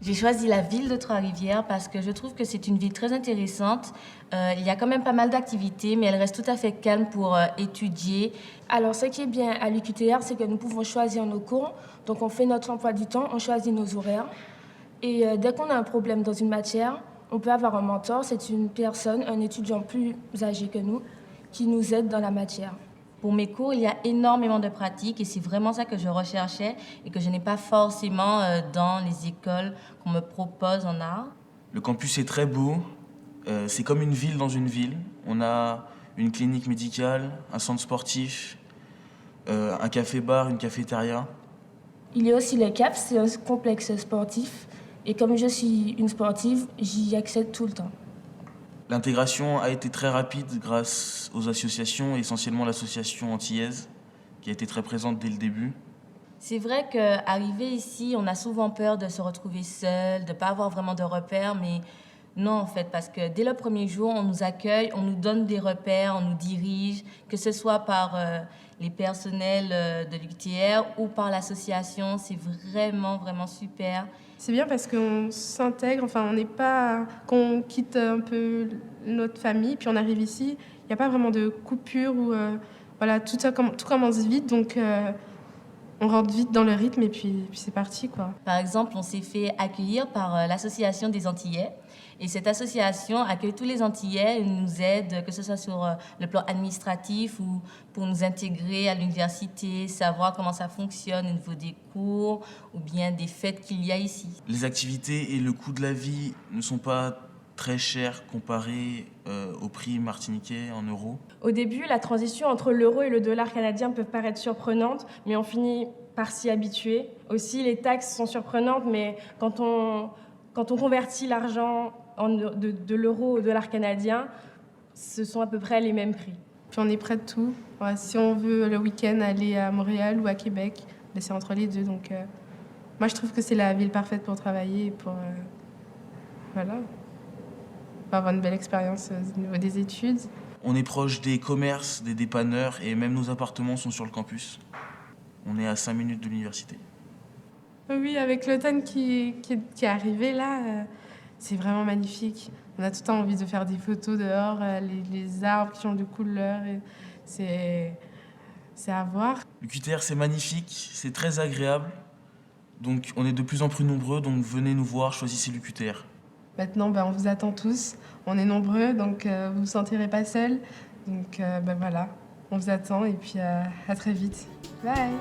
J'ai choisi la ville de Trois-Rivières parce que je trouve que c'est une ville très intéressante. Il y a quand même pas mal d'activités, mais elle reste tout à fait calme pour étudier. Alors, ce qui est bien à l'UQTR, c'est que nous pouvons choisir nos cours. Donc, on fait notre emploi du temps, on choisit nos horaires. Et dès qu'on a un problème dans une matière, on peut avoir un mentor. C'est une personne, un étudiant plus âgé que nous, qui nous aide dans la matière. Pour mes cours, il y a énormément de pratiques et c'est vraiment ça que je recherchais et que je n'ai pas forcément dans les écoles qu'on me propose en art. Le campus est très beau. C'est comme une ville dans une ville. On a une clinique médicale, un centre sportif, un café-bar, une cafétéria. Il y a aussi le CAP, c'est un complexe sportif. Et comme je suis une sportive, j'y accède tout le temps. L'intégration a été très rapide grâce aux associations, essentiellement l'association antillaise, qui a été très présente dès le début. C'est vrai qu'arriver ici, on a souvent peur de se retrouver seul, de ne pas avoir vraiment de repères, mais non en fait, parce que dès le premier jour, on nous accueille, on nous donne des repères, on nous dirige, que ce soit par les personnels de l'UQTR ou par l'association, c'est vraiment, vraiment super. C'est bien parce qu'on s'intègre, enfin on n'est pas, qu'on quitte un peu notre famille, puis on arrive ici, il n'y a pas vraiment de coupure ou voilà, tout commence vite, donc on rentre vite dans le rythme et puis c'est parti quoi. Par exemple, on s'est fait accueillir par l'association des Antillais. Et cette association accueille tous les Antillais et nous aide, que ce soit sur le plan administratif ou pour nous intégrer à l'université, savoir comment ça fonctionne au niveau des cours ou bien des fêtes qu'il y a ici. Les activités et le coût de la vie ne sont pas très chers comparés au prix martiniquais en euros. Au début, la transition entre l'euro et le dollar canadien peut paraître surprenante, mais on finit par s'y habituer. Aussi, les taxes sont surprenantes, mais quand on convertit l'argent de l'euro au dollar canadien, ce sont à peu près les mêmes prix. Puis on est près de tout. Ouais, si on veut le week-end aller à Montréal ou à Québec, ben c'est entre les deux. Donc, moi, je trouve que c'est la ville parfaite pour travailler et pour avoir une belle expérience au niveau des études. On est proche des commerces, des dépanneurs et même nos appartements sont sur le campus. On est à 5 minutes de l'université. Oui, avec l'automne qui est arrivé là, c'est vraiment magnifique. On a tout le temps envie de faire des photos dehors, les arbres qui changent de couleur. C'est à voir. L'UQTR, c'est magnifique, c'est très agréable. Donc on est de plus en plus nombreux, donc venez nous voir, choisissez l'UQTR. Maintenant, on vous attend tous. On est nombreux, donc vous ne vous sentirez pas seuls. Donc voilà, on vous attend et puis à très vite. Bye!